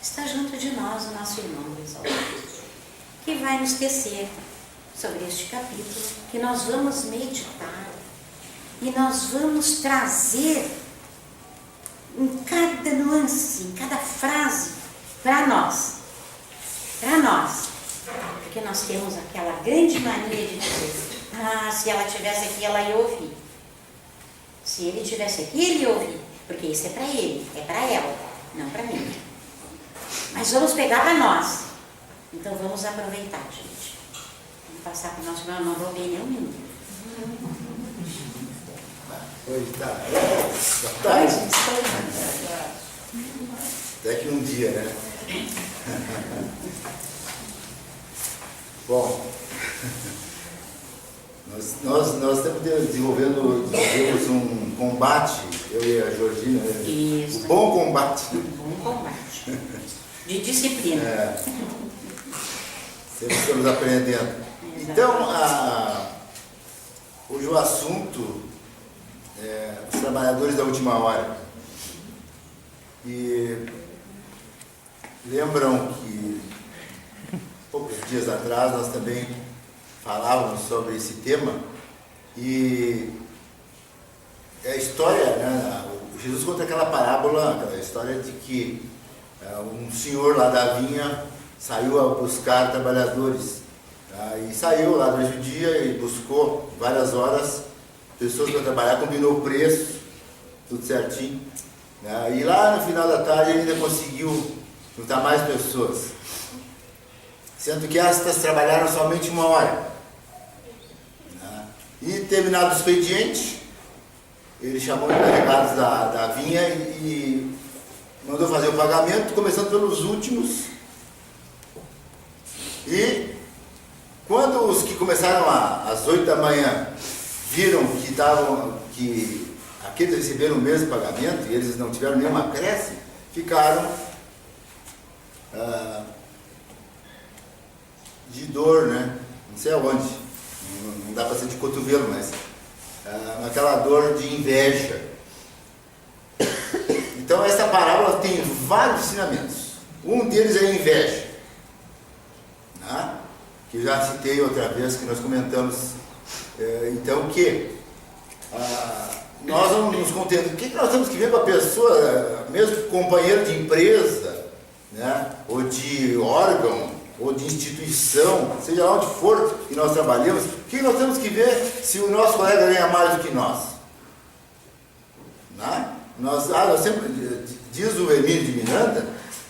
está junto de nós, o nosso irmão Luiz Alberto, que vai nos tecer sobre este capítulo, que nós vamos meditar e nós vamos trazer em cada nuance, em cada frase, para nós, porque nós temos aquela grande mania de dizer, se ela estivesse aqui, ela ia ouvir, se ele estivesse aqui, ele ia ouvir, porque isso é para ele, é para ela, não para mim. Mas vamos pegar para nós, então vamos aproveitar, gente. Vamos passar para o nosso irmão, não vou ver nem um minuto. Hoje tá. Até que um dia, né? Bom, nós estamos desenvolvemos um combate, eu e a Georgina, Isso. O bom combate. Bom combate. De disciplina. Sempre estamos aprendendo. Então, hoje o assunto é os trabalhadores da última hora. E lembram que poucos dias atrás nós também falávamos sobre esse tema e a história, né, Jesus conta aquela parábola, aquela história de que um senhor lá da vinha saiu a buscar trabalhadores, tá? E saiu lá durante o dia e buscou várias horas pessoas para trabalhar, combinou o preço, tudo certinho, né? E lá no final da tarde ele ainda conseguiu juntar mais pessoas, sendo que estas trabalharam somente 1 hora, né? E terminado o expediente, ele chamou os encarregados da vinha e mandou fazer o pagamento, começando pelos últimos. E quando os que começaram às 8 da manhã viram que aqueles receberam o mesmo pagamento e eles não tiveram nenhum acréscimo, ficaram de dor, né? Não sei aonde, não dá para ser de cotovelo, mas aquela dor de inveja. Então essa parábola tem vários ensinamentos. Um deles é a inveja, né? Que eu já citei outra vez, que nós comentamos. Então que nós não nos contentamos. O que nós temos que ver com a pessoa, mesmo companheiro de empresa, né? Ou de órgão, ou de instituição, seja lá onde for que nós trabalhamos, o que nós temos que ver se o nosso colega ganha mais do que nós? Né? Nós sempre, diz o Hermínio de Miranda,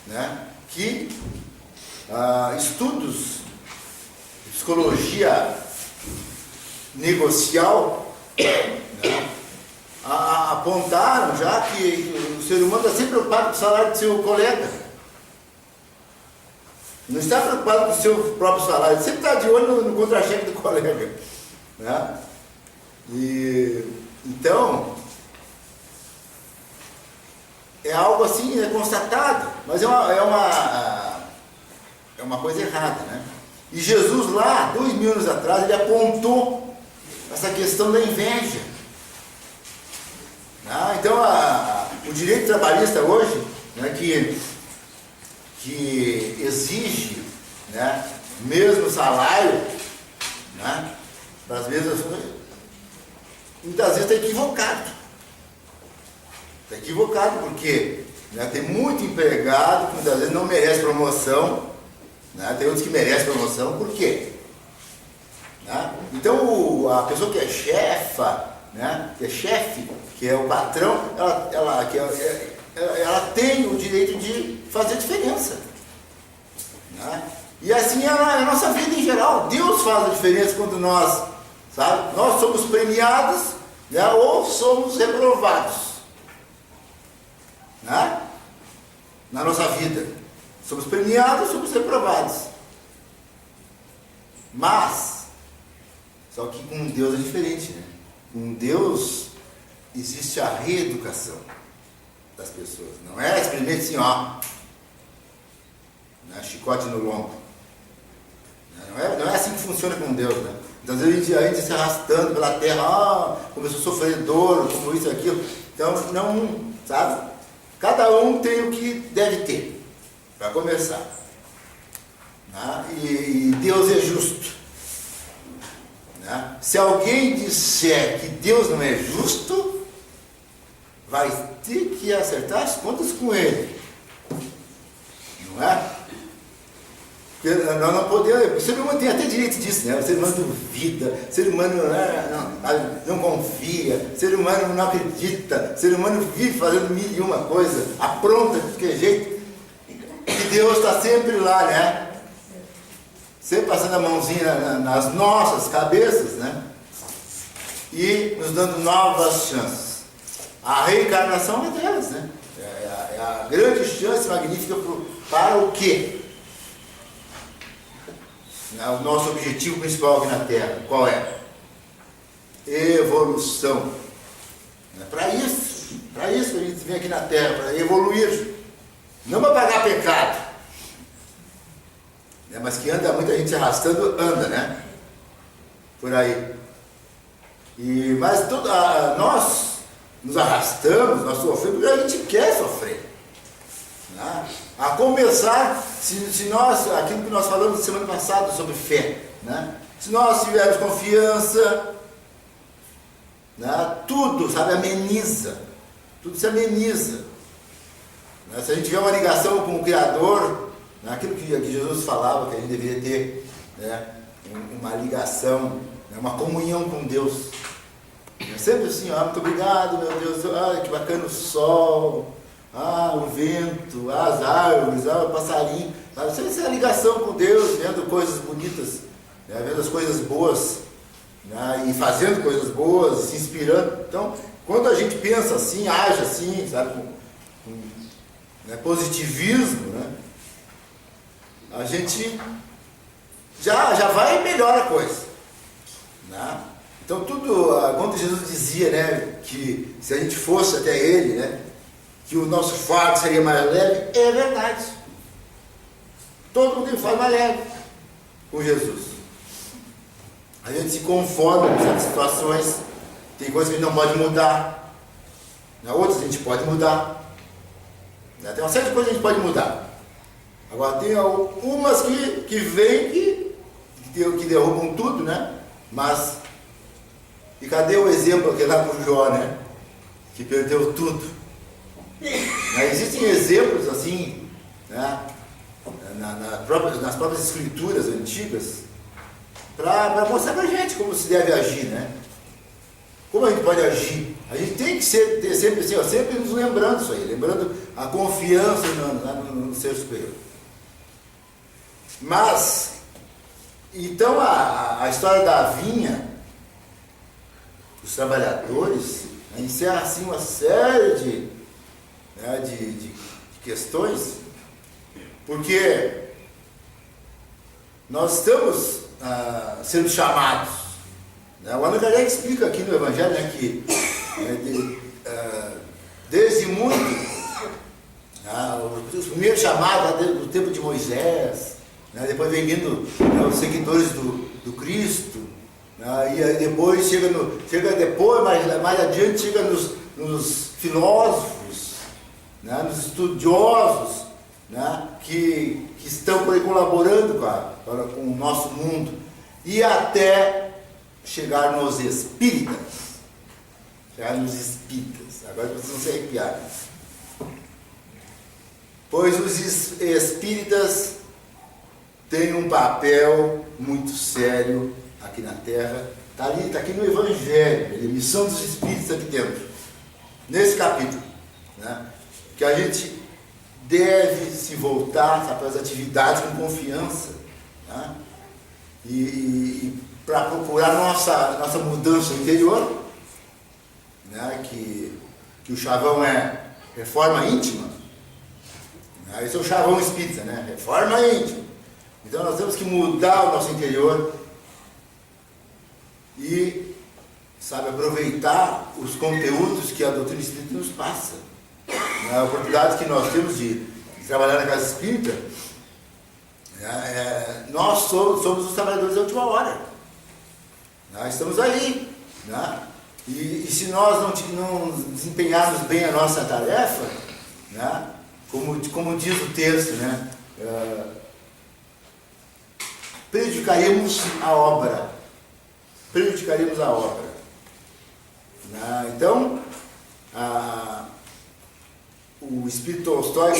né, que estudos de psicologia negocial, né, apontaram já que o ser humano está sempre preocupado com o salário do seu colega. Não está preocupado com o seu próprio salário, ele sempre está de olho no contra-cheque do colega. Né? Então, é algo assim, é constatado, mas é uma coisa errada, né? E Jesus lá, 2000 anos atrás, ele apontou essa questão da inveja. Então, o direito trabalhista hoje, né, que exige, né, mesmo salário, né, para as mesmas coisas, muitas vezes está equivocado. Está equivocado porque, né, tem muito empregado que muitas vezes não merece promoção, né, tem outros que merecem promoção, por quê? Né? Então a pessoa que é chefa, né, que é chefe, que é o patrão, ela tem o direito de fazer diferença. Né? E assim é a nossa vida em geral. Deus faz a diferença quando nós, sabe? Nós somos premiados, né, ou somos reprovados. Né? Na nossa vida, somos premiados, somos reprovados. Mas, só que com Deus é diferente, né? Com Deus existe a reeducação das pessoas. Não é simplesmente assim, ó, né? Chicote no lombo. Não é assim que funciona com Deus, né? Então, às vezes a gente se arrastando pela terra, como eu sou sofredor, como isso e aquilo. Então, não, sabe? Cada um tem o que deve ter para começar. Né? E Deus é justo. Né? Se alguém disser que Deus não é justo, vai ter que acertar as contas com ele. Não é? Nós não podemos. O ser humano tem até direito disso, né? O ser humano duvida, o ser humano não confia, o ser humano não acredita, o ser humano vive fazendo mil e uma coisa, apronta de qualquer jeito. E Deus está sempre lá, né? Sempre passando a mãozinha nas nossas cabeças, né? E nos dando novas chances. A reencarnação é delas, né? É a grande chance magnífica para o quê? O nosso objetivo principal aqui na Terra, qual é? Evolução. É para isso que a gente vem aqui na Terra, para evoluir. Não para pagar pecado. Mas que anda muita gente se arrastando, anda, né? Por aí. Mas nós nos arrastamos, nós sofremos porque a gente quer sofrer. Né? A começar, se nós, aquilo que nós falamos na semana passada sobre fé, né? Se nós tivermos confiança, né? Tudo, sabe, ameniza. Tudo se ameniza. Né? Se a gente tiver uma ligação com o Criador, aquilo que Jesus falava, que a gente deveria ter, né, uma ligação, né, uma comunhão com Deus. É sempre assim, muito obrigado, meu Deus, que bacana o sol, o vento, as árvores, o passarinho. Sempre essa ligação com Deus, vendo coisas bonitas, né, vendo as coisas boas, né, e fazendo coisas boas, se inspirando. Então, quando a gente pensa assim, age assim, sabe, né, positivismo, né, a gente já vai e melhora a coisa. Né? Então tudo, quando Jesus dizia, né, que se a gente fosse até Ele, né, que o nosso fardo seria mais leve, é verdade. Todo mundo tem fardo mais leve com Jesus. A gente se conforma com certas situações, tem coisas que a gente não pode mudar, né? Outras a gente pode mudar. Né? Tem uma série de coisas que a gente pode mudar. Agora tem algumas que vêm que derrubam tudo, né? Mas, e cadê o exemplo aquele lá pro Jó, né? Que perdeu tudo. Existem exemplos assim, né? Nas próprias escrituras antigas, para mostrar pra gente como se deve agir, né? Como a gente pode agir? A gente tem que ter sempre assim, sempre nos lembrando isso aí, lembrando a confiança no ser superior. Mas, então a história da vinha, dos trabalhadores, encerra assim uma série de questões, porque nós estamos sendo chamados. Né? O Allan Kardec explica aqui no Evangelho, né, que desde muito, os primeiros chamados do tempo de Moisés, né, depois vem vindo, né, os seguidores do Cristo, né, e aí depois mais adiante chega nos filósofos, né, nos estudiosos, né, que estão por aí colaborando com o nosso mundo, e até chegar nos espíritas. Agora precisam se arrepiar. Pois os espíritas têm um papel muito sério aqui na Terra. Está aqui no Evangelho, a missão dos espíritos aqui dentro, nesse capítulo, né? Que a gente deve se voltar para as atividades com confiança, né? E para procurar nossa mudança interior, né? Que o chavão é reforma íntima, né? Esse é o chavão espírita, né? Reforma íntima. Então nós temos que mudar o nosso interior e, sabe, aproveitar os conteúdos que a doutrina espírita nos passa. A oportunidade que nós temos de trabalhar na casa espírita, nós somos os trabalhadores da última hora. Estamos aí. Né? E se nós não desempenharmos bem a nossa tarefa, né, como diz o texto, né? Prejudicaríamos a obra. Prejudicaríamos a obra. Então, o Espírito Tolstói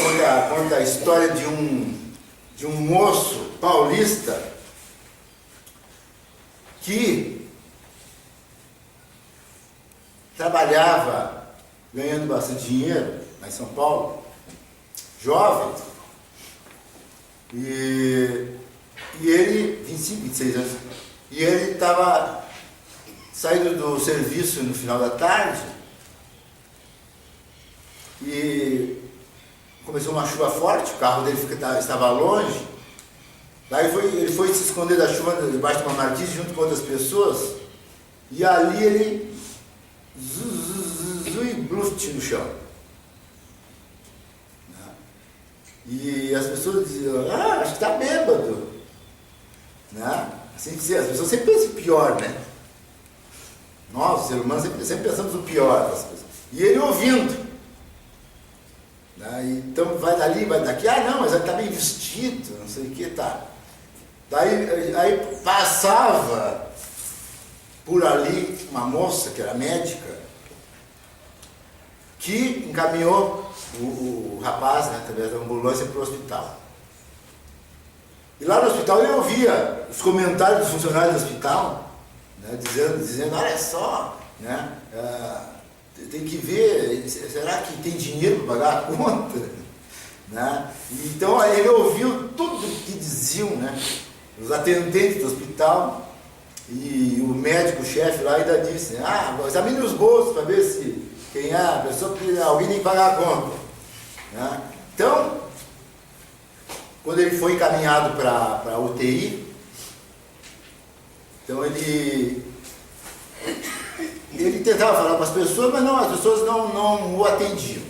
conta a história de um moço paulista que trabalhava ganhando bastante dinheiro lá em São Paulo, jovem, e ele, 25, 26 anos, e ele estava saindo do serviço no final da tarde e começou uma chuva forte, o carro dele estava longe, daí ele foi se esconder da chuva debaixo de uma marquise junto com outras pessoas, e ali ele e bluft no chão. E as pessoas diziam, acho que está bêbado. Assim que as pessoas sempre pensam o pior, né? Nós, os seres humanos, sempre pensamos o pior das coisas. E ele ouvindo. Então vai dali, vai daqui, não, mas ele está bem vestido, não sei o que, tá. Aí passava por ali uma moça que era médica, que encaminhou o rapaz, né, através da ambulância, para o hospital. E lá no hospital ele ouvia os comentários dos funcionários do hospital, né, dizendo, olha só, né, tem que ver, será que tem dinheiro para pagar a conta? Né? Então ele ouviu tudo que diziam, né, os atendentes do hospital, e o médico-chefe lá ainda disse, examine os bolsos para ver se quem é a pessoa, porque alguém tem que pagar a conta. Né? Então, quando ele foi encaminhado para a UTI, então ele tentava falar com as pessoas, mas não, as pessoas não o atendiam.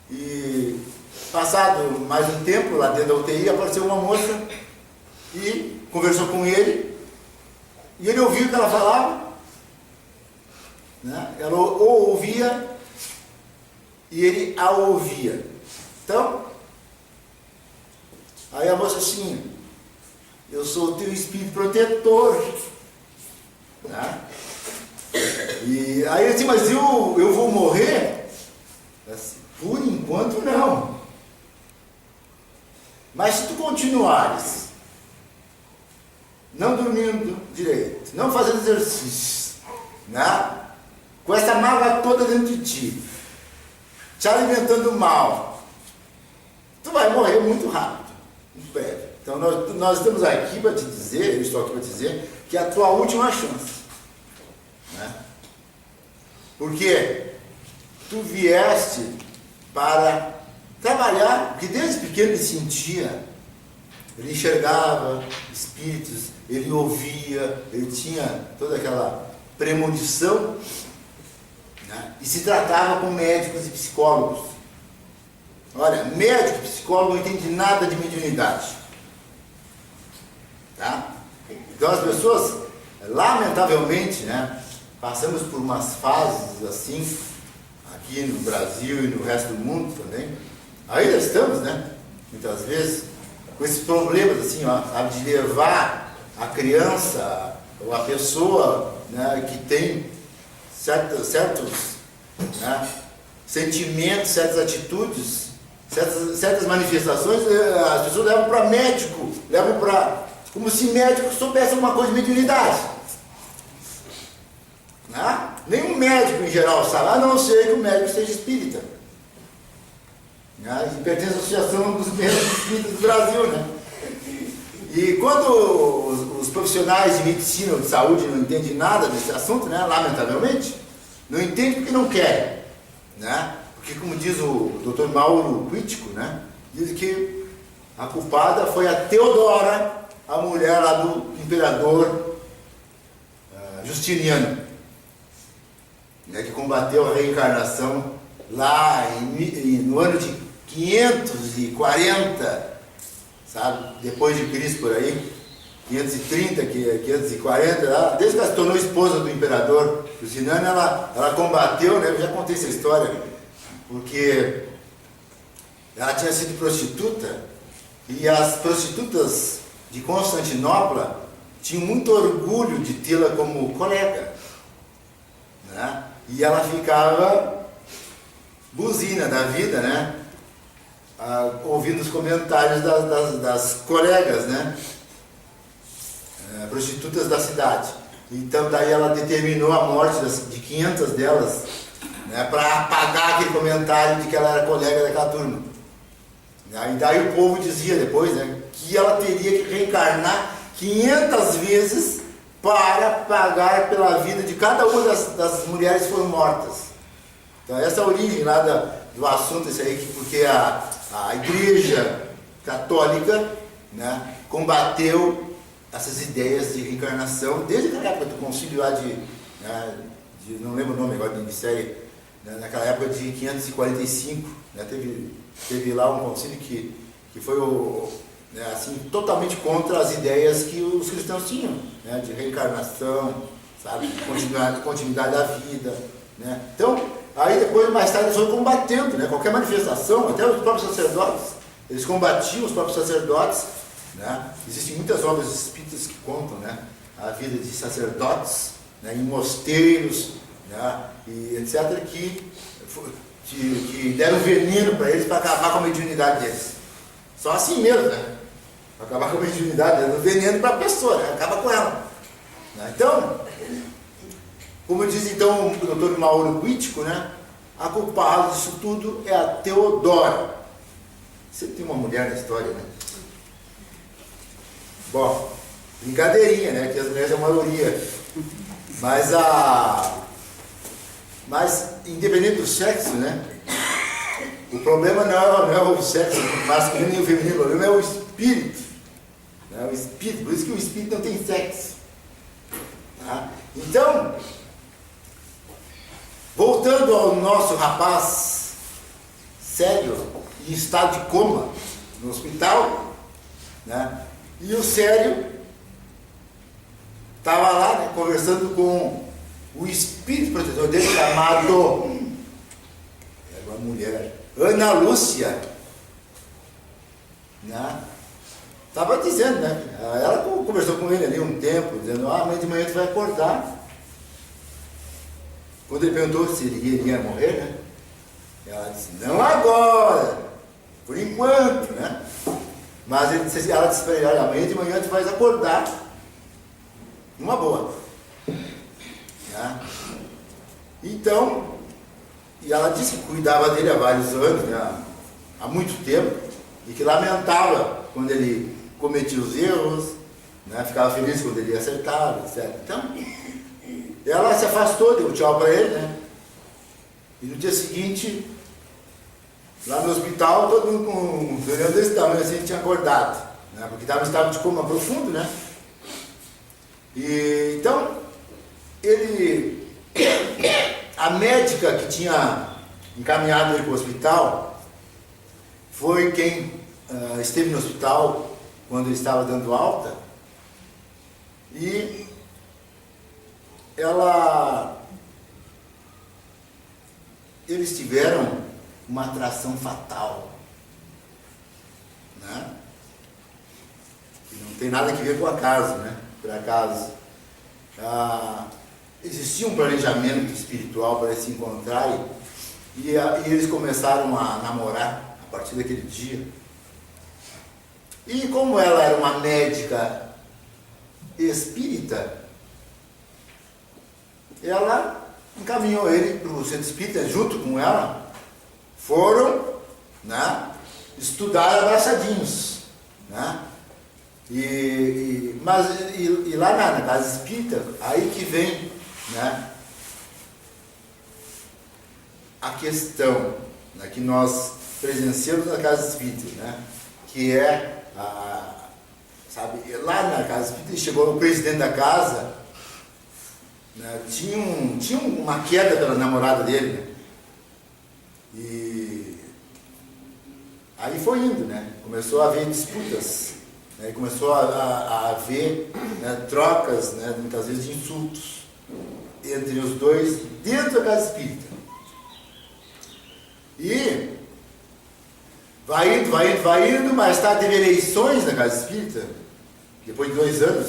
E passado mais um tempo, lá dentro da UTI, apareceu uma moça e conversou com ele, e ele ouviu o que ela falava, né? Ela o ouvia e ele a ouvia. Então, aí a moça assim, eu sou o teu espírito protetor. Né? E aí ele disse, mas eu vou morrer? Assim, por enquanto não. Mas se tu continuares não dormindo direito, não fazendo exercícios, né? Com essa mágoa toda dentro de ti, te alimentando mal, tu vai morrer muito rápido, muito breve. Então nós estamos aqui para te dizer, eu estou aqui para te dizer, que é a tua última chance. Né? Porque tu vieste para trabalhar, porque desde pequeno ele sentia, ele enxergava espíritos, ele ouvia, ele tinha toda aquela premonição, né? E se tratava com médicos e psicólogos. Olha, médico e psicólogo não entende nada de mediunidade. Tá? Então as pessoas, lamentavelmente, né, passamos por umas fases assim, aqui no Brasil e no resto do mundo também. Ainda estamos, né, muitas vezes, com esses problemas assim, ó, sabe, de levar a criança ou a pessoa, né, que tem certos né, sentimentos, certas atitudes, certas manifestações, as pessoas levam para médico, levam para... como se médico soubesse alguma coisa de mediunidade. Né? Nenhum médico em geral sabe, a não ser que o médico seja espírita. Né? E pertence à Associação dos Médicos Espíritas do Brasil. Né? E quando os profissionais de medicina ou de saúde não entendem nada desse assunto, né, lamentavelmente, não entendem porque não querem. Né? Porque, como diz o Dr. Mauro Crítico, né, diz que a culpada foi a Teodora, a mulher lá do imperador Justiniano, né, que combateu a reencarnação lá no ano de 540, sabe, depois de Cristo por aí, 530, 540, desde que ela se tornou esposa do imperador Justiniano, ela combateu, né, eu já contei essa história, porque ela tinha sido prostituta, e as prostitutas de Constantinopla tinham muito orgulho de tê-la como colega, né? E ela ficava buzina da vida, né? Ouvindo os comentários das colegas, né? Prostitutas da cidade. Então daí ela determinou a morte de 500 delas, né, para apagar aquele comentário de que ela era colega daquela turma. E daí o povo dizia depois, né, que ela teria que reencarnar 500 vezes para pagar pela vida de cada uma das mulheres que foram mortas. Então essa é a origem lá do assunto, esse aí, porque a Igreja Católica, né, combateu essas ideias de reencarnação desde aquela época do concílio lá não lembro o nome agora do ministério, né, naquela época de 545, né, teve lá um concílio que foi assim, totalmente contra as ideias que os cristãos tinham, né, de reencarnação, sabe, continuidade da vida, né. Então, aí depois, mais tarde, eles foram combatendo, né, qualquer manifestação, até os próprios sacerdotes, eles combatiam os próprios sacerdotes, né. Existem muitas obras espíritas que contam, né, a vida de sacerdotes, né, em mosteiros, né, e etc., que deram veneno para eles para acabar com a mediunidade deles. Só assim mesmo, né? Para acabar com a mediunidade, dando veneno para a pessoa, né? Acaba com ela. Né? Então, como diz então o doutor Mauro Quítico, né, a culpada disso tudo é a Teodora. Sempre tem uma mulher na história, né? Bom, brincadeirinha, né? Que as mulheres é a maioria. Mas independente do sexo, né? O problema não é o sexo masculino e o feminino, o problema é o espírito. Né? O espírito, por isso que o espírito não tem sexo. Tá? Então, voltando ao nosso rapaz sério, em estado de coma, no hospital, né? E o sério estava lá, né, conversando com o espírito protetor dele, chamado, era uma mulher, Ana Lúcia, né? Estava dizendo, né? Ela conversou com ele ali um tempo, dizendo, amanhã de manhã tu vai acordar. Quando ele perguntou se ele iria morrer, né? Ela disse, não agora, por enquanto, né? Mas ela disse para ele, olha, amanhã de manhã tu vais acordar numa boa. Né? Então, e ela disse que cuidava dele há vários anos, né? Há muito tempo, e que lamentava quando ele cometia os erros, né? Ficava feliz quando ele acertava, etc. Então, ela se afastou, deu tchau para ele, né? E no dia seguinte, lá no hospital, todo mundo com um olhando desse tamanho assim, tinha acordado, né? Porque estava em estado de coma profundo, né? E então, a médica que tinha encaminhado ele para o hospital foi quem esteve no hospital quando ele estava dando alta, e eles tiveram uma atração fatal, né? Que não tem nada a ver com acaso, né? Por acaso. Existia um planejamento espiritual para se encontrarem, e eles começaram a namorar a partir daquele dia. E como ela era uma médica espírita, ela encaminhou ele para o centro espírita, junto com ela, foram, né, estudar abraçadinhos, né? E lá na casa espírita, aí que vem, né, a questão, né, que nós presenciamos na casa espírita, né, que é sabe, lá na casa espírita chegou o presidente da casa, né, tinha uma queda pela namorada dele, né, e aí foi indo, né, começou a haver disputas, né, começou a haver, né, trocas, né, muitas vezes de insultos entre os dois dentro da casa espírita. E vai indo, mais tarde teve eleições na Casa Espírita, depois de 2 anos,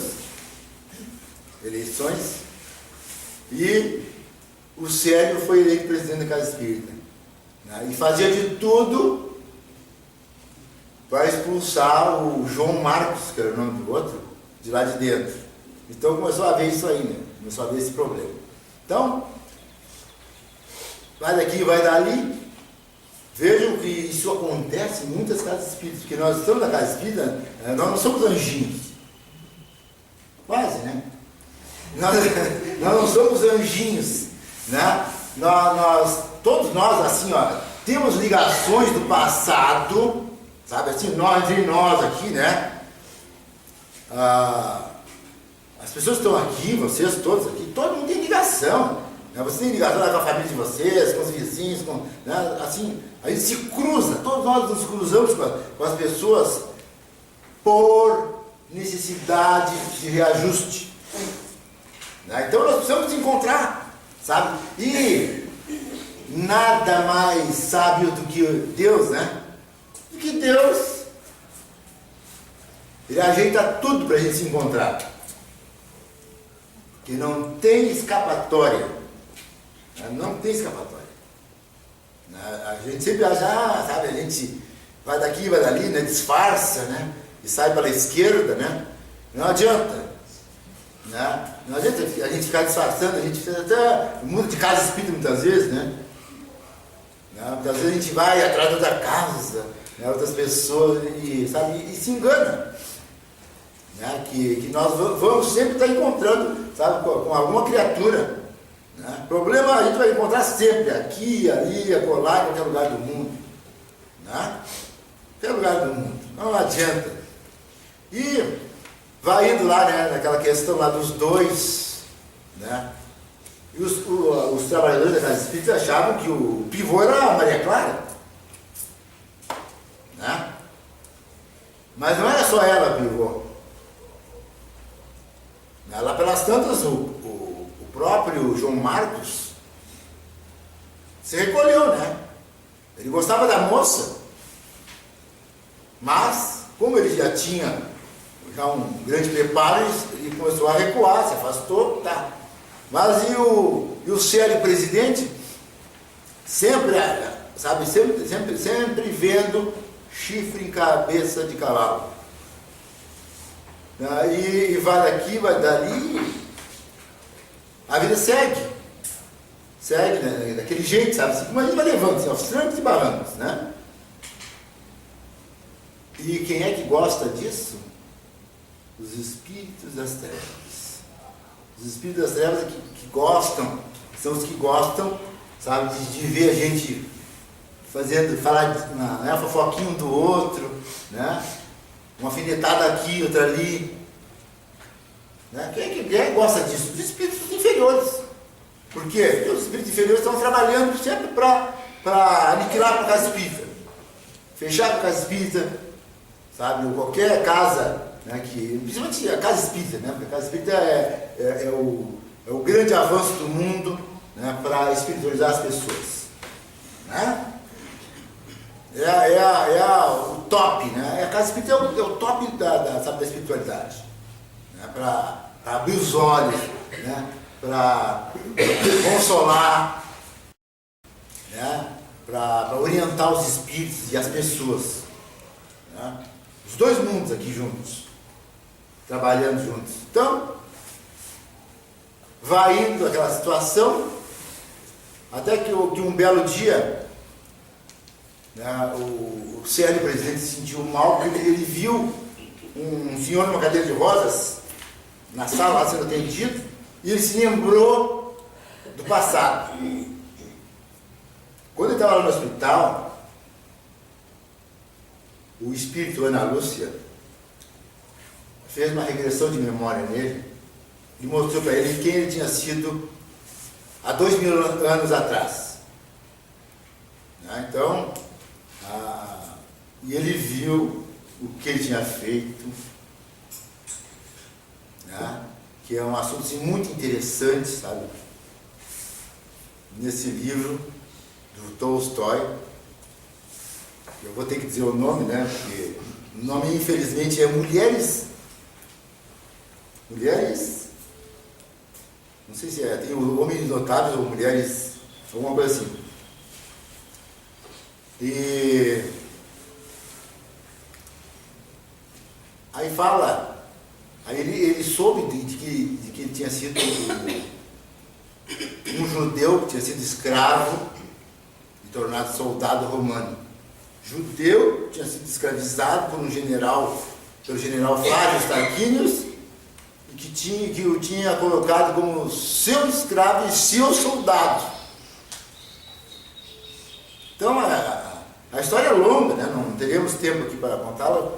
eleições, e o Célio foi eleito presidente da Casa Espírita, né? E fazia de tudo para expulsar o João Marcos, que era o nome do outro, de lá de dentro. Então começou a ver isso aí, né? Começou a ver esse problema. Então, vai daqui, vai dali. Vejam que isso acontece em muitas casas espíritas, porque nós estamos na casa espírita, nós não somos anjinhos. Quase, né? Nós não somos anjinhos, né? Todos nós, assim, ó, temos ligações do passado, sabe, assim, entre nós aqui, né? As pessoas que estão aqui, vocês todos aqui, todo mundo tem ligação. Né? Você tem ligação com a família de vocês, com os vizinhos, né? Assim, a gente se cruza, todos nós nos cruzamos com as pessoas por necessidade de reajuste. Né? Então nós precisamos nos encontrar, sabe? E nada mais sábio do que Deus, né? Do que Deus. Ele ajeita tudo para a gente se encontrar. Que não tem escapatória. Não tem escapatória. A gente sempre acha, sabe, a gente vai daqui, vai dali, né? Disfarça, né? E sai pela esquerda, né? Não adianta. Né? Não adianta a gente ficar disfarçando, a gente até muda de casa espírita muitas vezes, né? Muitas vezes a gente vai atrás de outra casa, né? Outras pessoas, e, sabe, e se engana. Né? Que nós vamos sempre estar encontrando, sabe, com alguma criatura. Né? Problema a gente vai encontrar sempre, aqui, ali, acolá, em qualquer lugar do mundo. Né? Qualquer lugar do mundo, não adianta. E vai indo lá, né, naquela questão lá dos dois, né? E os trabalhadores da Casa Espírita achavam que o pivô era a Maria Clara. Né? Mas não era só ela pivô. Lá pelas tantas, o próprio João Marcos se recolheu, né? Ele gostava da moça, mas, como ele já tinha um grande preparo, ele começou a recuar, se afastou, tá. Mas e o Célio presidente, sempre, sabe, sempre vendo chifre em cabeça de cavalo. E vai daqui, vai dali, a vida segue, né, daquele jeito, sabe, assim, como a gente vai levando, assim, aos trancos e barrancos, né? E quem é que gosta disso? Os espíritos das trevas. Os espíritos das trevas que gostam, são os que gostam, sabe, de ver a gente falar, né, fofoquinho um do outro, né? Uma alfinetada aqui, outra ali. Né? Quem é que gosta disso? Os espíritos inferiores. Por quê? Porque os espíritos inferiores estão trabalhando sempre para aniquilar com a casa espírita. Fechar com a casa espírita, sabe? Ou qualquer casa, né, principalmente a casa espírita, né? Porque a casa espírita é o grande avanço do mundo, né, para espiritualizar as pessoas. Né? O top, né? A casa espírita é o top da espiritualidade, né? Para abrir os olhos, né? Para consolar, né? Para orientar os espíritos e as pessoas, né? Os dois mundos aqui juntos, trabalhando juntos. Então, vai indo aquela situação, até que um belo dia, o Célio presidente se sentiu mal porque ele viu um senhor numa cadeira de rosas na sala lá sendo atendido, e ele se lembrou do passado. Quando ele estava lá no hospital, o espírito Ana Lúcia fez uma regressão de memória nele e mostrou para ele quem ele tinha sido há 2000 anos atrás. Então, e ele viu o que ele tinha feito, né? Que é um assunto assim, muito interessante, sabe? Nesse livro do Tolstói, eu vou ter que dizer o nome, né? Porque o nome, infelizmente, é Mulheres. Mulheres. Não sei se tem o Homens Notáveis ou Mulheres, alguma coisa assim. E aí fala, aí ele soube de que ele tinha sido um judeu que tinha sido escravo e tornado soldado romano. Judeu, tinha sido escravizado por pelo general Flávio Tarquínios, e que o tinha colocado como seu escravo e seu soldado. Então, a história é longa, né? Não teremos tempo aqui para contá-la,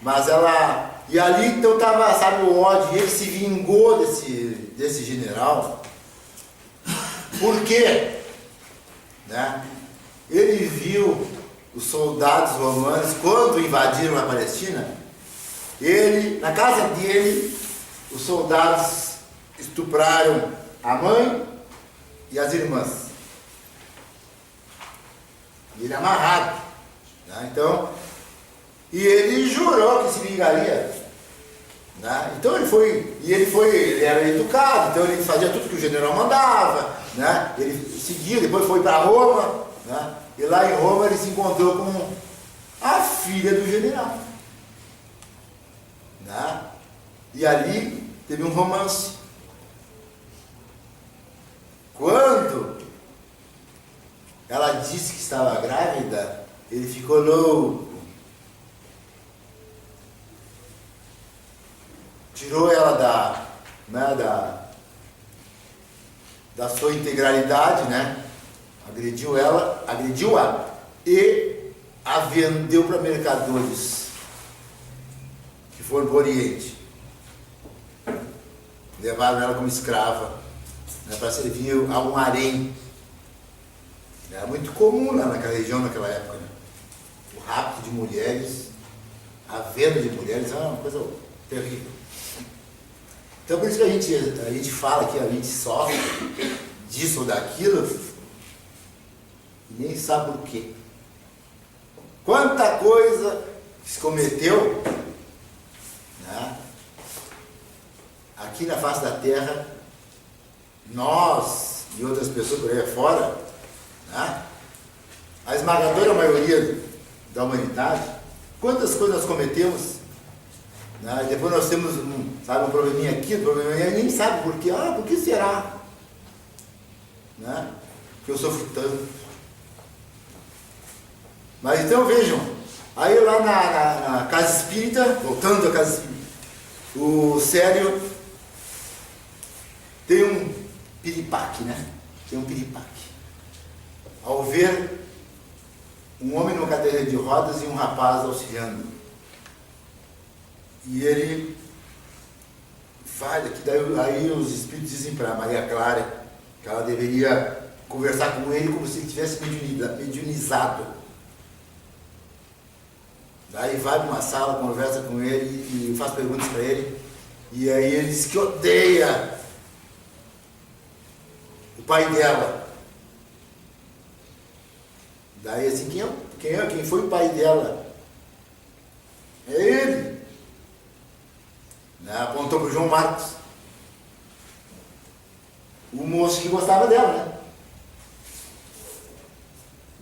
mas ela... E ali, então, estava, sabe, o ódio, e ele se vingou desse general. Por quê? Né? Ele viu os soldados romanos, quando invadiram a Palestina, na casa dele, os soldados estupraram a mãe e as irmãs. E ele amarrado. Né? Então, e ele jurou que se vingaria. Né? Então ele era educado, então ele fazia tudo que o general mandava, né? Ele seguia, depois foi para Roma, né? E lá em Roma ele se encontrou com a filha do general. Né? E ali teve um romance. Quando ela disse que estava grávida, ele ficou louco. Tirou ela da sua integralidade, né? Agrediu-a e a vendeu para mercadores que foram para o Oriente. Levaram ela como escrava, né, para servir a um harém. Era muito comum lá naquela região, naquela época. Né? O rapto de mulheres, a venda de mulheres era uma coisa terrível. Então, por isso que a gente fala que a gente sofre disso ou daquilo e nem sabe por quê. Quanta coisa se cometeu, né? Aqui na face da terra, nós e outras pessoas por aí fora, né? A esmagadora maioria da humanidade, quantas coisas nós cometemos, né? Depois nós temos um probleminha aqui, um probleminha ali, nem sabe por quê. Por que será? Né? Que eu sofro tanto. Mas então vejam, aí lá na casa espírita, voltando à casa espírita, o Sério tem um piripaque, né? Tem um piripaque. Ao ver um homem numa cadeira de rodas e um rapaz auxiliando. E ele fala que aí os espíritos dizem para Maria Clara que ela deveria conversar com ele como se ele tivesse mediunizado. Daí vai para uma sala, conversa com ele e faz perguntas para ele. E aí ele diz que odeia o pai dela. Daí assim, quem foi o pai dela? É ele. Né? Apontou para o João Marcos. O moço que gostava dela, né?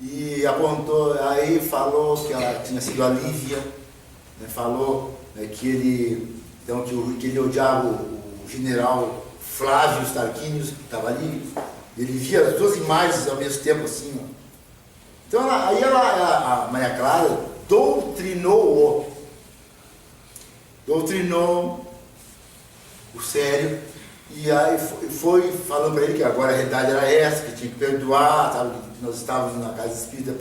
E apontou, aí falou que ela tinha sido a Lívia, né? Falou, né, que ele odiava o general Flávio Tarquínios, que estava ali. Ele via as duas imagens ao mesmo tempo assim. Ó. Então a Maria Clara doutrinou o Sério, e aí foi falando para ele que agora a realidade era essa, que tinha que perdoar, sabe? Nós estávamos na casa espírita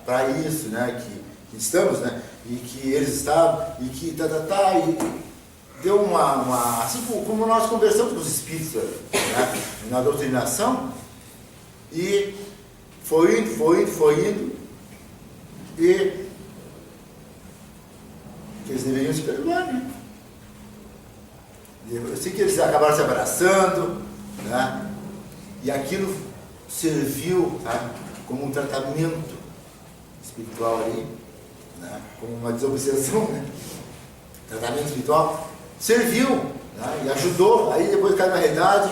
para isso, né? Que estamos, né? E que eles estavam, e que e deu uma assim como nós conversamos com os espíritos, né? Na doutrinação, e foi indo, e que eles deveriam se perdoar, né? Eu sei que eles acabaram se abraçando, né? E aquilo serviu, sabe, como um tratamento espiritual ali, né, como uma desobsessão, né, tratamento espiritual, serviu, né, e ajudou, aí depois caiu na realidade.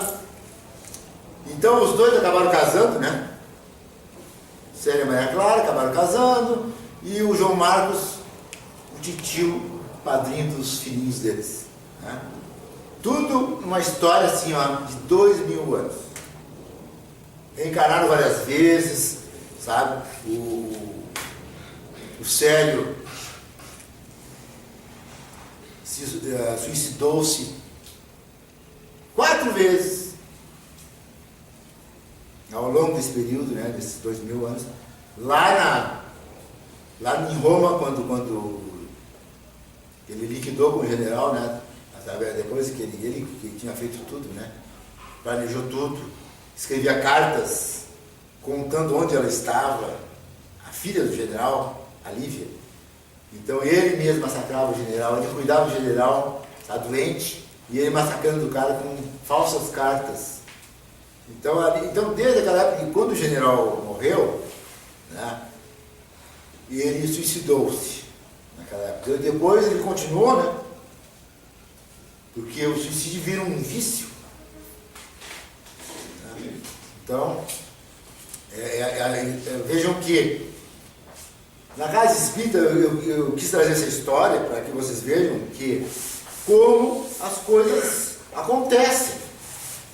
Então os dois acabaram casando, né? Célia e Maria Clara acabaram casando, e o João Marcos, o titio, padrinho dos filhinhos deles, né? Tudo uma história assim, ó, de 2000 anos. Reencarnaram várias vezes, sabe? O Célio suicidou-se 4 vezes ao longo desse período, né, desses 2000 anos, lá em Roma, quando ele liquidou com o general, né, depois que ele que tinha feito tudo, né, planejou tudo, escrevia cartas contando onde ela estava, a filha do general, a Lívia. Então ele mesmo massacrava o general, ele cuidava do general, está doente, e ele massacrando o cara com falsas cartas. Então desde aquela época, quando o general morreu, né, ele suicidou-se naquela época. Depois ele continuou, né, porque o suicídio vira um vício. Né? Então, vejam que na casa espírita eu quis trazer essa história para que vocês vejam que como as coisas acontecem,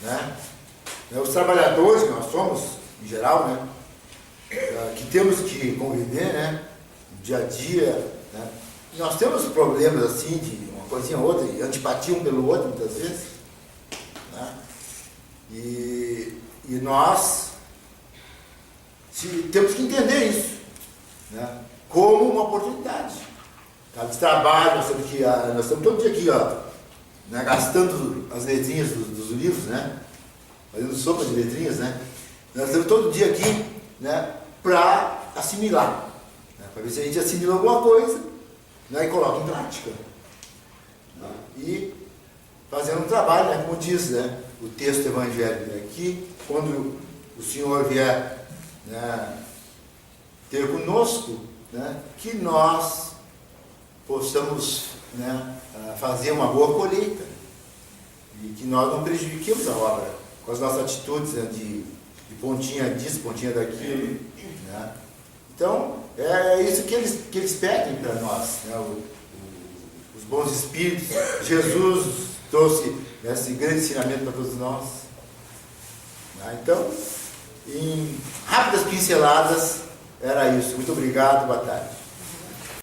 né? Os trabalhadores que nós somos, em geral, né, que temos que conviver, né, no dia a dia, né, nós temos problemas assim, de uma coisinha ou outra, de antipatia um pelo outro, muitas vezes, né, e nós temos que entender isso, né, como uma oportunidade. De trabalho, nós estamos todo dia aqui, ó, né, gastando as letrinhas dos livros, né, fazendo sopa de letrinhas, né? Nós estamos todo dia aqui, né, para assimilar, né, para ver se a gente assimila alguma coisa, né, e coloca em prática, né, e fazendo um trabalho, né, como diz, né, o texto evangélico, né, que quando o Senhor vier, né, ter conosco, né, que nós possamos, né, fazer uma boa colheita e que nós não prejudiquemos a obra com as nossas atitudes, né, de pontinha disso, pontinha daquilo, né? Então, é isso que eles pedem para nós, né? Os bons espíritos. Jesus trouxe, né, esse grande ensinamento para todos nós, né? Então, em rápidas pinceladas, era isso. Muito obrigado, boa tarde.